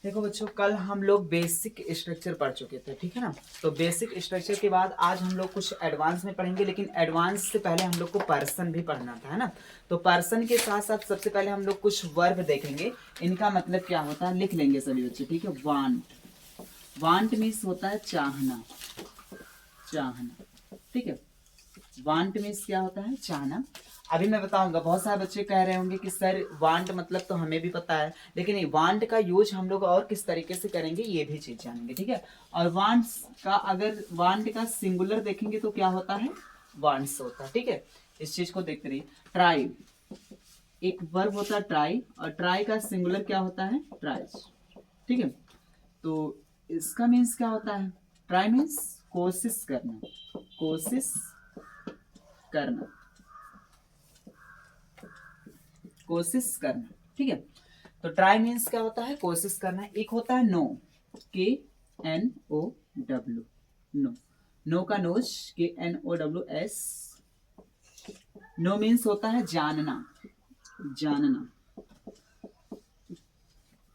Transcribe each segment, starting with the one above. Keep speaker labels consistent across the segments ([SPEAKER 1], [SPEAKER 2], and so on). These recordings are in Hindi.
[SPEAKER 1] देखो बच्चों, कल हम लोग बेसिक स्ट्रक्चर पढ़ चुके थे, ठीक है ना। तो बेसिक स्ट्रक्चर के बाद आज हम लोग कुछ एडवांस में पढ़ेंगे, लेकिन एडवांस से पहले हम लोग को पर्सन भी पढ़ना था, है ना। तो पर्सन के साथ साथ सबसे पहले हम लोग कुछ वर्ब देखेंगे, इनका मतलब क्या होता है लिख लेंगे सभी बच्चे, ठीक है। वांट, वांट मीन्स होता है चाहना, चाहना, ठीक है। वांट मीन्स क्या होता है, चाहना। अभी मैं बताऊंगा, बहुत सारे बच्चे कह रहे होंगे कि सर वांट मतलब तो हमें भी पता है, लेकिन वांट का यूज हम लोग और किस तरीके से करेंगे ये भी चीज जानेंगे, ठीक है। और वांट्स का, अगर वांट का सिंगुलर देखेंगे तो क्या होता है, वांट्स होता है, ठीक है। इस चीज को देखते रहिए। ट्राई, एक वर्ब होता है ट्राई, और ट्राई का सिंगुलर क्या होता है, ट्राइज, ठीक है। तो इसका मीन्स क्या होता है, ट्राई मीन्स कोशिश करना, कोशिश करना, कोशिश करना, ठीक है। तो ट्राई मीन्स क्या होता है, कोशिश करना। एक होता है नो, KNOW, नो, नो का नोज, KNOWS। नो मीन्स होता है जानना, जानना,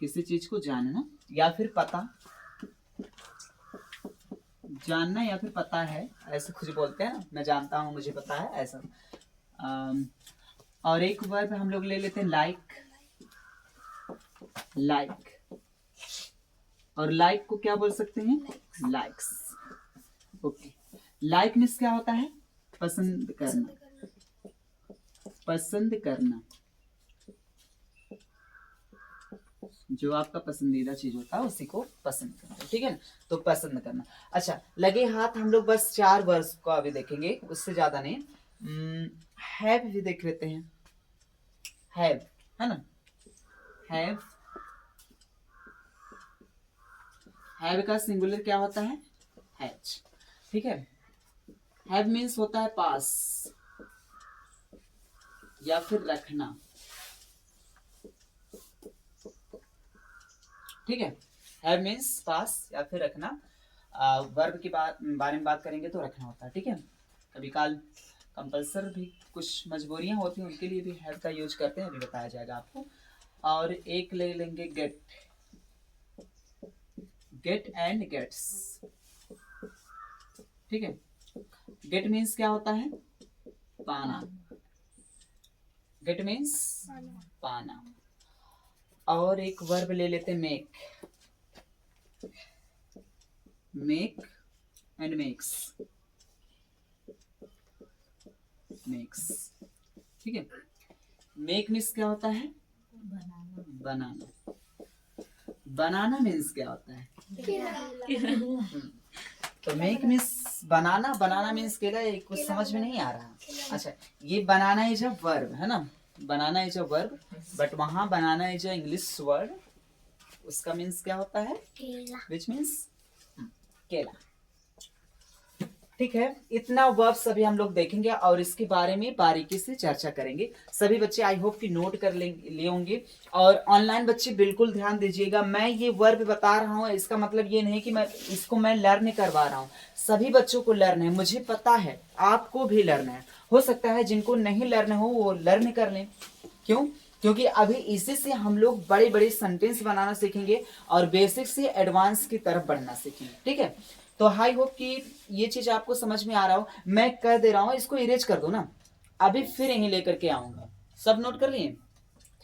[SPEAKER 1] किसी चीज को जानना या फिर पता, जानना या फिर पता है, ऐसे कुछ बोलते हैं ना, मैं जानता हूं, मुझे पता है, ऐसा। और एक वर्ब हम लोग ले लेते हैं लाइक, लाइक, और लाइक को क्या बोल सकते हैं, लाइक्स, ओके। लाइक मीन्स क्या होता है, पसंद करना, पसंद करना, जो आपका पसंदीदा चीज होता है उसी को पसंद करना, ठीक है ना। तो पसंद करना। अच्छा, लगे हाथ हम लोग बस 4 वर्ड्स को अभी देखेंगे, उससे ज्यादा नहीं। हैव भी देख लेते हैं, हैव, है ना। हैव, हैव का सिंगुलर क्या होता है, हैज, ठीक है। हैव मीन्स होता है पास या फिर रखना, ठीक है। हैव मीन्स पास या फिर रखना। वर्ब की बारे में बात करेंगे तो रखना होता है, ठीक है। कभी काल कंपल्सर भी कुछ मजबूरियां होती हैं, उनके लिए भी हैव का यूज करते हैं, अभी बताया जाएगा आपको। और एक ले लेंगे गेट, गेट एंड गेट्स, ठीक है। गेट मीन्स क्या होता है, पाना, गेट मीन्स पाना। और एक वर्ब ले लेते हैं make, make and makes, makes, ठीक है। मेक मीन्स क्या होता है, बनाना, बनाना मीन्स क्या होता है, तो मेक मीन्स बनाना, बनाना मीन्स केला, कुछ समझ में नहीं आ रहा। अच्छा, ये बनाना इज अ वर्ब, है ना, बनाना इज अ वर्ब, बट वहां बनाना इज अ इंग्लिश वर्ड, उसका मीन्स क्या होता है, विच मीन्स केला, ठीक है। इतना वर्ब सभी हम लोग देखेंगे और इसके बारे में बारीकी से चर्चा करेंगे। सभी बच्चे आई होप कि नोट कर ले होंगे, और ऑनलाइन बच्चे बिल्कुल ध्यान दीजिएगा। मैं ये वर्ब बता रहा हूँ, इसका मतलब ये नहीं कि मैं लर्न करवा रहा हूँ, सभी बच्चों को लर्न है, मुझे पता है आपको भी लर्न है। हो सकता है जिनको नहीं लर्न हो वो लर्न कर लें, क्यों, क्योंकि अभी इसी से हम लोग बड़े बड़े सेंटेंस बनाना सीखेंगे और बेसिक से एडवांस की तरफ बढ़ना सीखेंगे, ठीक है। तो आई होप कि ये चीज आपको समझ में आ रहा हो। मैं कह दे रहा हूँ, इसको इरेज कर दो ना, अभी फिर यहीं लेकर के आऊंगा। सब नोट कर लिए,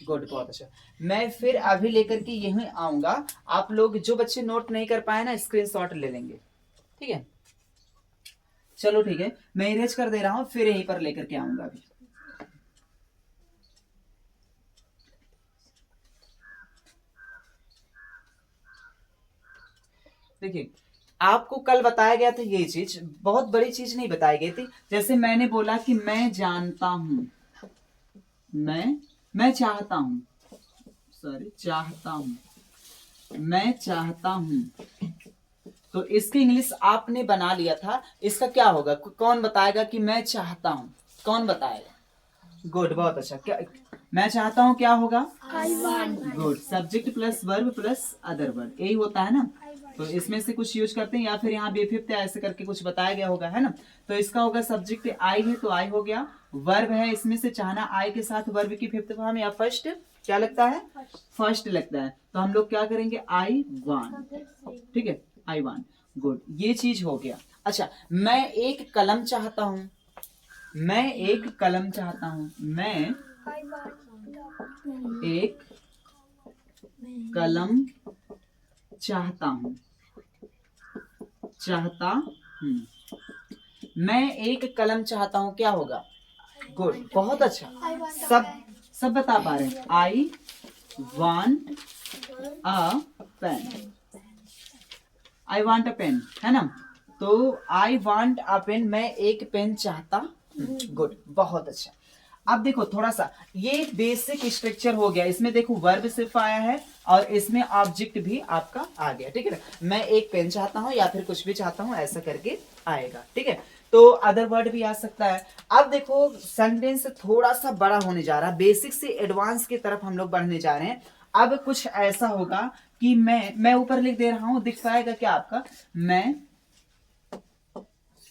[SPEAKER 1] गुड, बहुत अच्छा। मैं फिर अभी लेकर के यहीं आऊंगा, आप लोग जो बच्चे नोट नहीं कर पाए ना स्क्रीनशॉट ले लेंगे, ठीक है। चलो ठीक है, मैं इरेज कर दे रहा हूँ, फिर यहीं पर लेकर के आऊंगा अभी। देखिए, आपको कल बताया गया था ये चीज, बहुत बड़ी चीज नहीं बताई गई थी। जैसे मैंने बोला कि मैं जानता हूं, मैं चाहता हूं, सॉरी चाहता हूं, मैं चाहता हूं, तो इसकी इंग्लिश आपने बना लिया था। इसका क्या होगा, कौन बताएगा कि मैं चाहता हूं, कौन बताएगा, गुड, बहुत अच्छा। क्या मैं चाहता हूं क्या होगा, good, subject plus verb plus other word, यही होता है ना। तो इसमें से कुछ यूज करते हैं, या फिर यहाँ बी फिफ्थ ऐसे करके कुछ बताया गया होगा, है ना। तो इसका होगा सब्जेक्ट आई है तो आई हो गया, वर्ब है इसमें से चाहना, आई के साथ वर्ब की फिफ्थ फॉर्म या फर्स्ट क्या लगता है, फर्स्ट लगता है। तो हम लोग क्या करेंगे, आई वांट, ठीक है, आई वांट, गुड, ये चीज हो गया। अच्छा, मैं एक कलम चाहता हूं, मैं एक कलम चाहता हूं, मैं एक कलम चाहता हूं, चाहता हूं, मैं एक कलम चाहता हूं, क्या होगा, गुड, बहुत अच्छा, सब बता पा रहे हैं। I want a pen, I want a pen, है ना। तो आई वांट अ पेन, मैं एक पेन चाहता हूं, गुड, बहुत अच्छा। अब देखो थोड़ा सा ये बेसिक स्ट्रक्चर हो गया, इसमें देखो वर्ब सिर्फ आया है और इसमें ऑब्जेक्ट भी आपका आ गया, ठीक है ना। मैं एक पेन चाहता हूं या फिर कुछ भी चाहता हूं, ऐसा करके आएगा, ठीक है। तो अदर वर्ड भी आ सकता है। अब देखो सेंटेंस थोड़ा सा बड़ा होने जा रहा है, बेसिक से एडवांस की तरफ हम लोग बढ़ने जा रहे हैं। अब कुछ ऐसा होगा कि मैं ऊपर लिख दे रहा हूं, दिख पाएगा क्या आपका, मैं,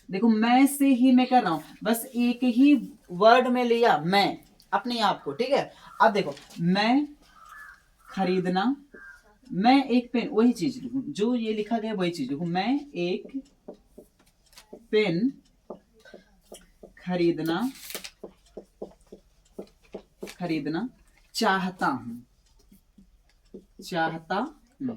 [SPEAKER 1] देखो मैं से ही मैं कर रहा हूं, बस एक ही वर्ड में लिया मैं अपने आप को, ठीक है। अब देखो मैं खरीदना, मैं एक पेन, वही चीज लिखूं जो ये लिखा गया, वही चीज लिखूं, मैं एक पेन खरीदना, खरीदना चाहता हूं, चाहता हूं,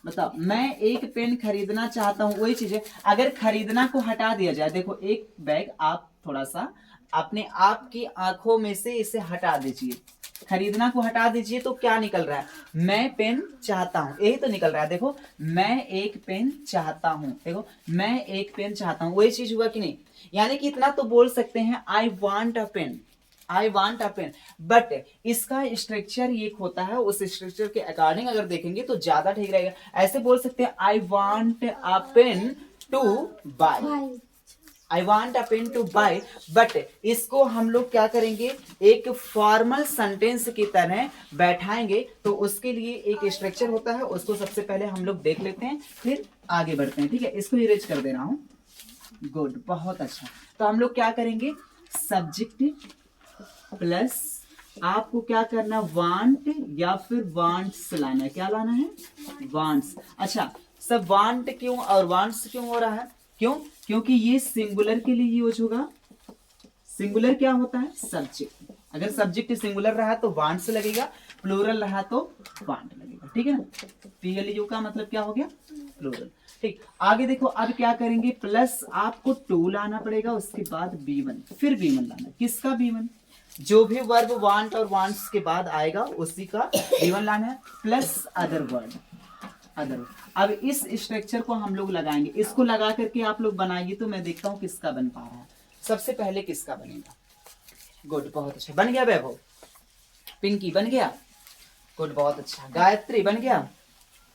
[SPEAKER 1] बताओ, मैं एक पेन खरीदना चाहता हूं, वही चीज है। अगर खरीदना को हटा दिया जाए, देखो एक बैग आप थोड़ा सा अपने आप की आंखों में से इसे हटा दीजिए, खरीदना को हटा दीजिए, तो क्या निकल रहा है, मैं पेन चाहता हूं, यही तो निकल रहा है। देखो मैं एक पेन चाहता हूं, देखो मैं एक पेन चाहता हूं, वही चीज हुआ कि नहीं। यानी कि इतना तो बोल सकते हैं, I want a pen, I want a pen, but इसका स्ट्रक्चर ये होता है, उस स्ट्रक्चर के अकॉर्डिंग अगर देखेंगे तो ज्यादा ठीक रहेगा। ऐसे बोल सकते हैं, I want a pen to buy, I want a pen to buy, but इसको हम लोग क्या करेंगे, एक फॉर्मल सेंटेंस की तरह बैठाएंगे, तो उसके लिए एक स्ट्रक्चर होता है, उसको सबसे पहले हम लोग देख लेते हैं, फिर आगे बढ़ते हैं, ठीक है। इसको इरेज कर दे रहा हूं, गुड, बहुत अच्छा। तो हम लोग क्या करेंगे, सब्जेक्ट प्लस आपको क्या करना, वांट या फिर वांट्स लाना है, क्या लाना है, वांट्स। अच्छा, सब वांट क्यों और वांट्स क्यों हो रहा है, क्यों, क्योंकि ये सिंगुलर के लिए यूज होगा। सिंगुलर क्या होता है, सब्जेक्ट, अगर सब्जेक्ट सिंगुलर रहा तो वांट्स लगेगा, प्लूरल रहा तो वांट लगेगा, ठीक है ना। पीएलयू का मतलब क्या हो गया, प्लूरल, ठीक। आगे देखो, अब क्या करेंगे, प्लस आपको टू लाना पड़ेगा, उसके बाद B1, फिर B1 लाना, किसका B1, जो भी वर्ब वांट और वांट्स के बाद आएगा उसी का B1 लाना है, प्लस अदर वर्ड, अदर। अब इस स्ट्रक्चर को हम लोग लगाएंगे, इसको लगा करके आप लोग बनाइए, तो मैं देखता हूं किसका बन पा रहा है। सबसे पहले किसका बनेगा, गुड, बहुत अच्छा, बन गया वैभव, पिंकी बन गया, गुड, बहुत अच्छा, गायत्री बन गया,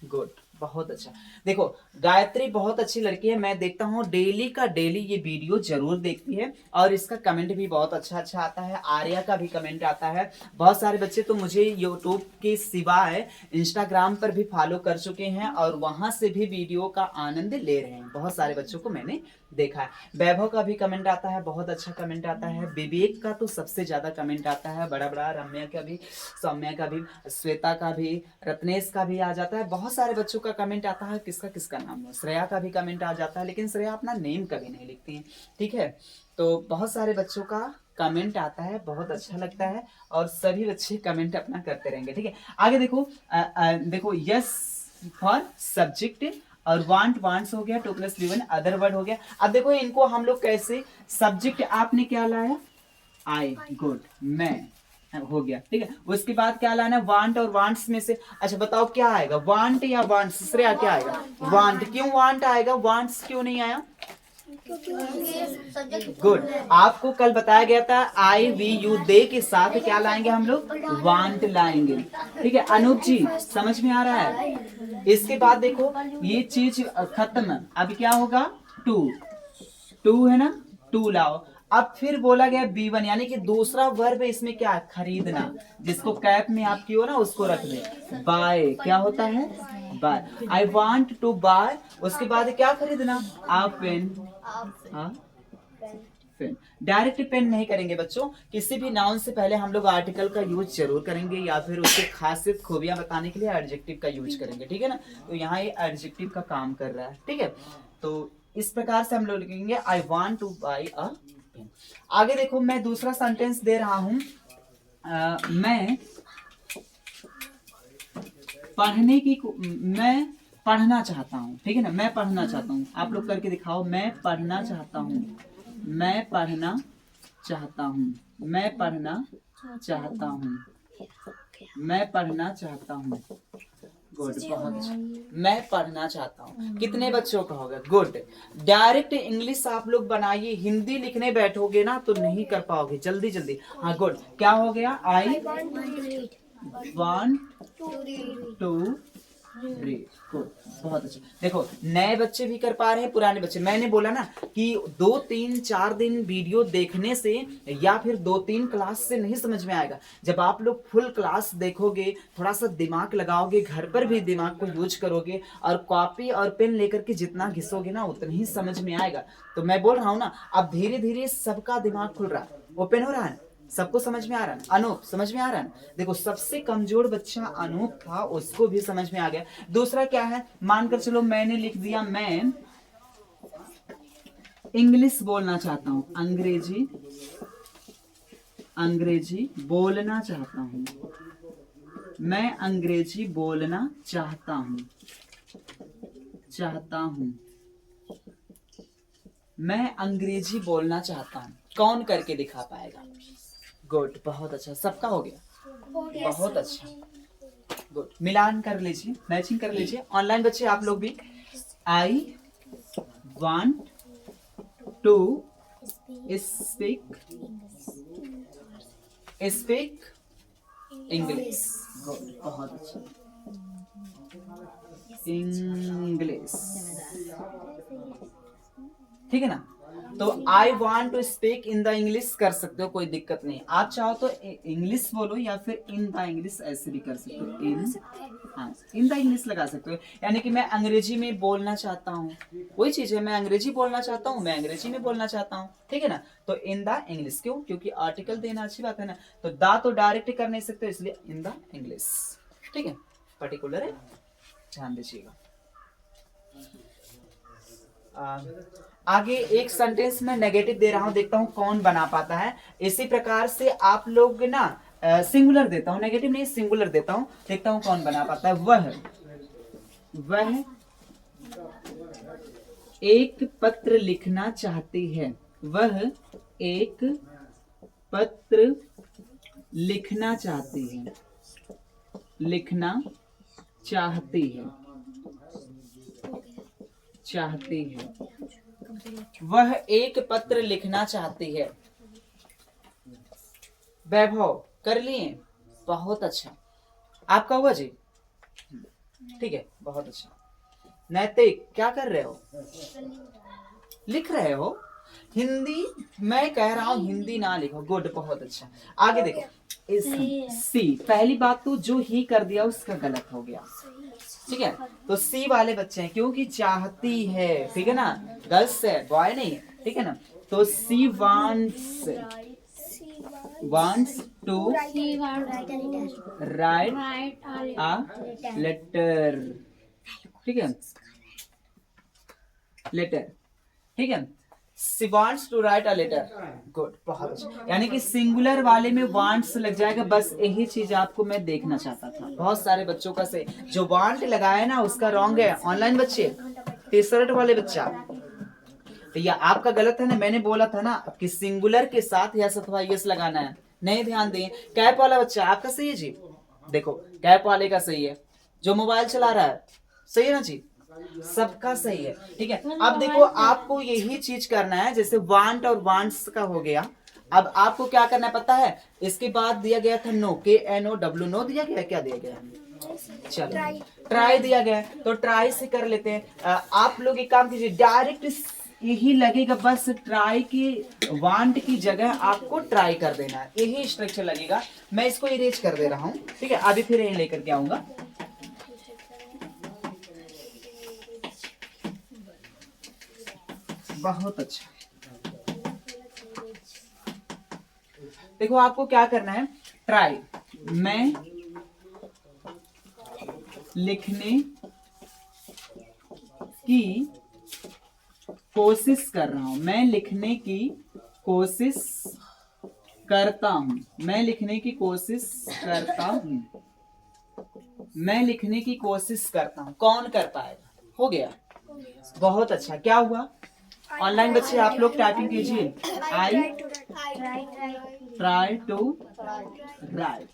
[SPEAKER 1] गुड, बहुत अच्छा। देखो गायत्री बहुत अच्छी लड़की है, मैं देखता हूँ डेली का डेली ये वीडियो जरूर देखती है और इसका कमेंट भी बहुत अच्छा अच्छा आता है, आर्या का भी कमेंट आता है। बहुत सारे बच्चे तो मुझे यूट्यूब के सिवाय इंस्टाग्राम पर भी फॉलो कर चुके हैं और वहां से भी वीडियो का आनंद ले रहे हैं, बहुत सारे बच्चों को मैंने देखा है। वैभव का भी कमेंट आता है, बहुत अच्छा कमेंट आता है, विवेक का तो सबसे ज्यादा कमेंट आता है, बड़ा बड़ा, रम्या का भी, सौम्या का भी, श्वेता का भी, रत्नेश का भी आ जाता है, बहुत सारे बच्चों का कमेंट आता है। किसका किसका नाम है, श्रेया का भी कमेंट आ जाता है, लेकिन श्रेया अपना नेम कभी नहीं लिखती है, ठीक है। तो बहुत सारे बच्चों का कमेंट आता है, बहुत अच्छा लगता है और सभी बच्चे कमेंट अपना करते रहेंगे, ठीक है। आगे देखो, देखो यस फॉर सब्जेक्ट और वांट, वांट्स हो गया, two plus B1, other word हो गया। अब देखो इनको हम लोग कैसे, सब्जेक्ट आपने क्या लाया, आई, गुड, मैं, हो गया, ठीक है। उसके बाद क्या लाना है, वांट और वांट्स में से, अच्छा बताओ क्या आएगा, वांट या वांट्स, श्रेया क्या आएगा, वांट, क्यों वांट आएगा, वांट्स क्यों नहीं आया, गुड, आपको कल बताया गया था आई वी यू दे के साथ क्या लाएंगे हम लोग, वांट लाएंगे, ठीक है। अनूप जी समझ में आ रहा है। इसके बाद देखो ये चीज खत्म, अब क्या होगा, टू, टू है ना, टू लाओ। अब फिर बोला गया B1, यानी कि दूसरा वर्ब इसमें क्या है, खरीदना, जिसको कैप में आप की हो ना उसको रख दे, बाय, क्या होता है, buy, I want to buy, उसके बाद क्या खरीदना, आप पेन, हाँ पेन। डायरेक्ट पेन नहीं करेंगे बच्चों, किसी भी नाउन से पहले हम लोग आर्टिकल का यूज जरूर करेंगे या फिर उसकी खासियत खूबियां बताने के लिए एडजेक्टिव का यूज करेंगे, ठीक है ना। तो यहाँ ये एडजेक्टिव का काम कर रहा है, ठीक है। तो इस प्रकार से हम लोग लिखेंगे I want to buy a pen. आगे देखो, मैं दूसरा सेंटेंस दे रहा हूं, मैं पढ़ना चाहता हूँ, ठीक है ना। मैं पढ़ना चाहता हूँ, आप लोग करके दिखाओ। मैं पढ़ना चाहता हूँ, मैं पढ़ना चाहता हूँ, मैं पढ़ना चाहता हूँ, मैं पढ़ना चाहता हूँ। गुड, बहुत अच्छा। मैं पढ़ना चाहता हूँ। कितने बच्चों का होगा? गुड। डायरेक्ट इंग्लिश आप लोग बनाइए, हिंदी लिखने बैठोगे ना तो नहीं कर पाओगे, जल्दी जल्दी। हाँ गुड, क्या हो गया? I want to read. Good, बहुत अच्छा। देखो, नए बच्चे भी कर पा रहे हैं, पुराने बच्चे। मैंने बोला ना कि 2-3-4 दिन वीडियो देखने से या फिर 2-3 क्लास से नहीं समझ में आएगा। जब आप लोग फुल क्लास देखोगे, थोड़ा सा दिमाग लगाओगे, घर पर भी दिमाग को यूज करोगे और कॉपी और पेन लेकर के जितना घिसोगे ना उतना ही समझ में आएगा। तो मैं बोल रहा हूँ ना, अब धीरे धीरे सबका दिमाग खुल रहा है, ओपन हो रहा है, सबको समझ में आ रहा है। अनूप, समझ में आ रहा है? देखो, सबसे कमजोर बच्चा अनूप था, उसको भी समझ में आ गया। दूसरा क्या है? मानकर चलो मैंने लिख दिया, मैं इंग्लिश बोलना चाहता हूं, अंग्रेजी बोलना चाहता हूं, मैं अंग्रेजी बोलना चाहता हूं, मैं अंग्रेजी बोलना चाहता हूं। कौन करके दिखा पाएगा? गुड, बहुत अच्छा। सबका हो गया, बहुत अच्छा। गुड, मिलान कर लीजिए, मैचिंग कर लीजिए। ऑनलाइन बच्चे आप लोग भी। I want to speak English. Good, बहुत अच्छा। इंग्लिश, ठीक है ना। तो I want to speak in the English कर सकते हो, कोई दिक्कत नहीं। आप चाहो तो इंग्लिश बोलो या फिर इन द इंग्लिश ऐसे भी कर सकते हो। इन द इंग्लिश लगा सकते हो, यानी कि मैं अंग्रेजी में बोलना चाहता हूँ, वही चीज है। मैं अंग्रेजी बोलना चाहता हूँ, मैं अंग्रेजी में बोलना चाहता हूँ, ठीक है ना। तो इन द इंग्लिश, क्यों? क्योंकि आर्टिकल देना अच्छी बात है ना। तो दा तो डायरेक्ट कर नहीं सकते, इसलिए इन द इंग्लिश, ठीक है। पर्टिकुलर है, ध्यान दीजिएगा। आगे एक सेंटेंस में नेगेटिव दे रहा हूं, देखता हूं कौन बना पाता है। इसी प्रकार से आप लोग ना सिंगुलर देता हूं, नेगेटिव नहीं सिंगुलर देता हूं, देखता हूं कौन बना पाता है। वह एक पत्र लिखना चाहती है, वह एक पत्र लिखना चाहती है, लिखना चाहती है, वह एक पत्र लिखना चाहती है। वैभव, कर लिए? बहुत अच्छा। आपका हुआ जी? ठीक है, बहुत अच्छा। नैतिक, क्या कर रहे हो? लिख रहे हो? हिंदी, मैं कह रहा हूं हिंदी ना लिखो। गुड, बहुत अच्छा। आगे देखो, सी। पहली बात तो जो ही कर दिया उसका गलत हो गया, ठीक है। तो सी वाले बच्चे हैं, क्योंकि चाहती है, ठीक है ना, गर्ल्स है, बॉय नहीं है, ठीक है ना। तो she wants to write a letter, ठीक है, लेटर, ठीक है। She wants to write a letter. Good, बहुत अच्छा। यानी कि सिंगुलर वाले में wants लग जाएगा, बस यही चीज आपको मैं देखना चाहता था। बहुत सारे बच्चों का से जो want लगाया ना उसका रॉन्ग है। ऑनलाइन बच्चे, टी-शर्ट वाले बच्चा, तो ये आपका गलत है ना। मैंने बोला था ना कि सिंगुलर के साथ यस अथवा यस लगाना है, नहीं ध्यान दें। कैप वाला बच्चा आपका सही है जी, देखो कैप वाले का सही है, जो मोबाइल चला रहा है सही है ना जी, सबका सही है, ठीक है। अब देखो, आपको यही चीज करना है, जैसे वांट और वांट्स का हो गया। अब आपको क्या करना है पता है? इसके बाद दिया गया था नो, KNOW, नो दिया गया, क्या दिया गया? चलो, ट्राई दिया गया, तो ट्राई से कर लेते हैं। आप लोग एक काम कीजिए, डायरेक्ट यही लगेगा, बस ट्राई की वांट की जगह आपको ट्राई कर देना है, यही स्ट्रक्चर लगेगा। मैं इसको इरेज कर दे रहा हूं, ठीक है। अभी फिर यही लेकर के आऊंगा। बहुत अच्छा, देखो आपको क्या करना है, ट्राई, मैं लिखने की कोशिश कर रहा हूं, मैं लिखने की कोशिश करता हूं, मैं लिखने की कोशिश करता हूं, मैं लिखने की कोशिश करता हूं। कौन कर पाएगा? हो गया, बहुत अच्छा। क्या हुआ? ऑनलाइन बच्चे आप लोग टाइपिंग कीजिए, आई ट्राई टू राइट,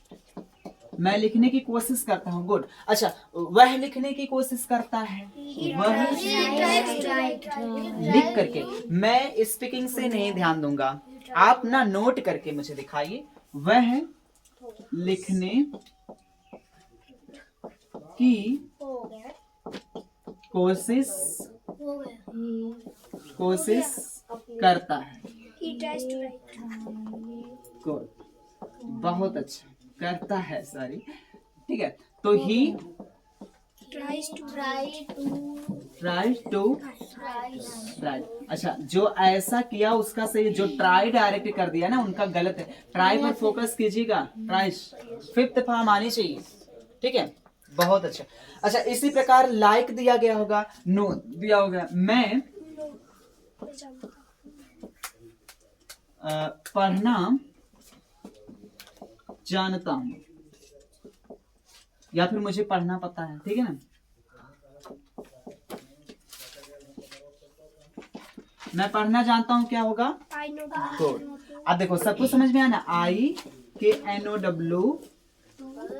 [SPEAKER 1] मैं लिखने की कोशिश करता हूँ, गुड। अच्छा, वह लिखने की कोशिश करता है, वह लिख करके, मैं स्पीकिंग से नहीं ध्यान दूंगा, आप ना नोट करके मुझे दिखाइए, वह लिखने की कोशिश करता है, गुड, बहुत अच्छा, करता है, सॉरी, ठीक है। तो ही ट्राई टू राइट। अच्छा, जो ऐसा किया उसका सही, जो ट्राई डायरेक्ट कर दिया ना उनका गलत है, ट्राई पर फोकस कीजिएगा, ट्राई फिफ्थ फॉर्म आनी चाहिए, ठीक है, बहुत अच्छा। अच्छा, इसी प्रकार लाइक दिया गया होगा, नो दिया होगा, मैं पढ़ना जानता हूं, या फिर मुझे पढ़ना पता है, ठीक है ना, मैं पढ़ना जानता हूं, क्या होगा? गुड। अब देखो सबको समझ में आना, IKNOW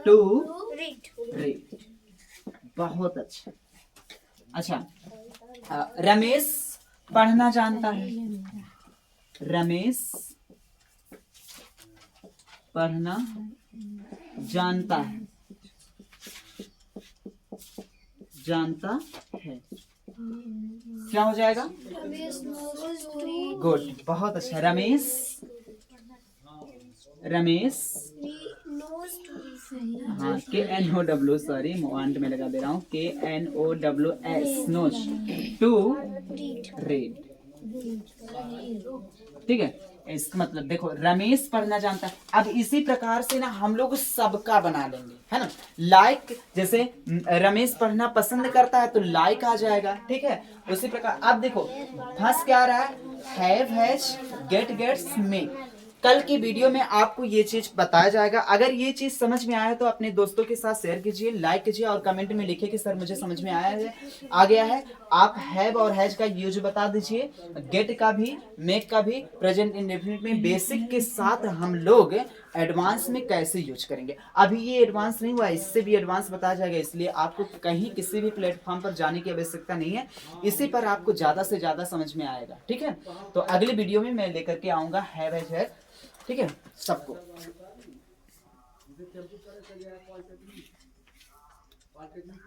[SPEAKER 1] टू रीड, बहुत अच्छा। अच्छा, रमेश पढ़ना जानता है, रमेश पढ़ना जानता है, जानता है, क्या हो जाएगा? गुड, बहुत अच्छा। रमेश हाँ, KNOW, सॉरी मोमेंट में लगा दे रहा हूँ, KNOWS नोज टू रीड, ठीक है। इसका मतलब देखो, रमेश पढ़ना जानता है। अब इसी प्रकार से ना हम लोग सबका बना लेंगे, है ना, लाइक, जैसे रमेश पढ़ना पसंद करता है तो लाइक आ जाएगा, ठीक है। उसी प्रकार अब देखो फर्स्ट क्या आ रहा है, have, has, get, gets, make. कल की वीडियो में आपको ये चीज बताया जाएगा। अगर ये चीज समझ में आया तो अपने दोस्तों के साथ शेयर कीजिए, लाइक कीजिए और कमेंट में लिखिए कि सर मुझे समझ में आया है, आ गया है। आप हैव और हैज का यूज बता दीजिए, गेट का भी, मेक का भी, प्रेजेंट इंडेफिनिट में बेसिक के साथ हम लोग एडवांस में कैसे यूज करेंगे। अभी ये एडवांस नहीं हुआ, इससे भी एडवांस बताया जाएगा, इसलिए आपको कहीं किसी भी प्लेटफॉर्म पर जाने की आवश्यकता नहीं है, इसी पर आपको ज्यादा से ज्यादा समझ में आएगा, ठीक है। तो अगली वीडियो में मैं लेकर के आऊंगा हैव, हैज, है, ठीक है सबको।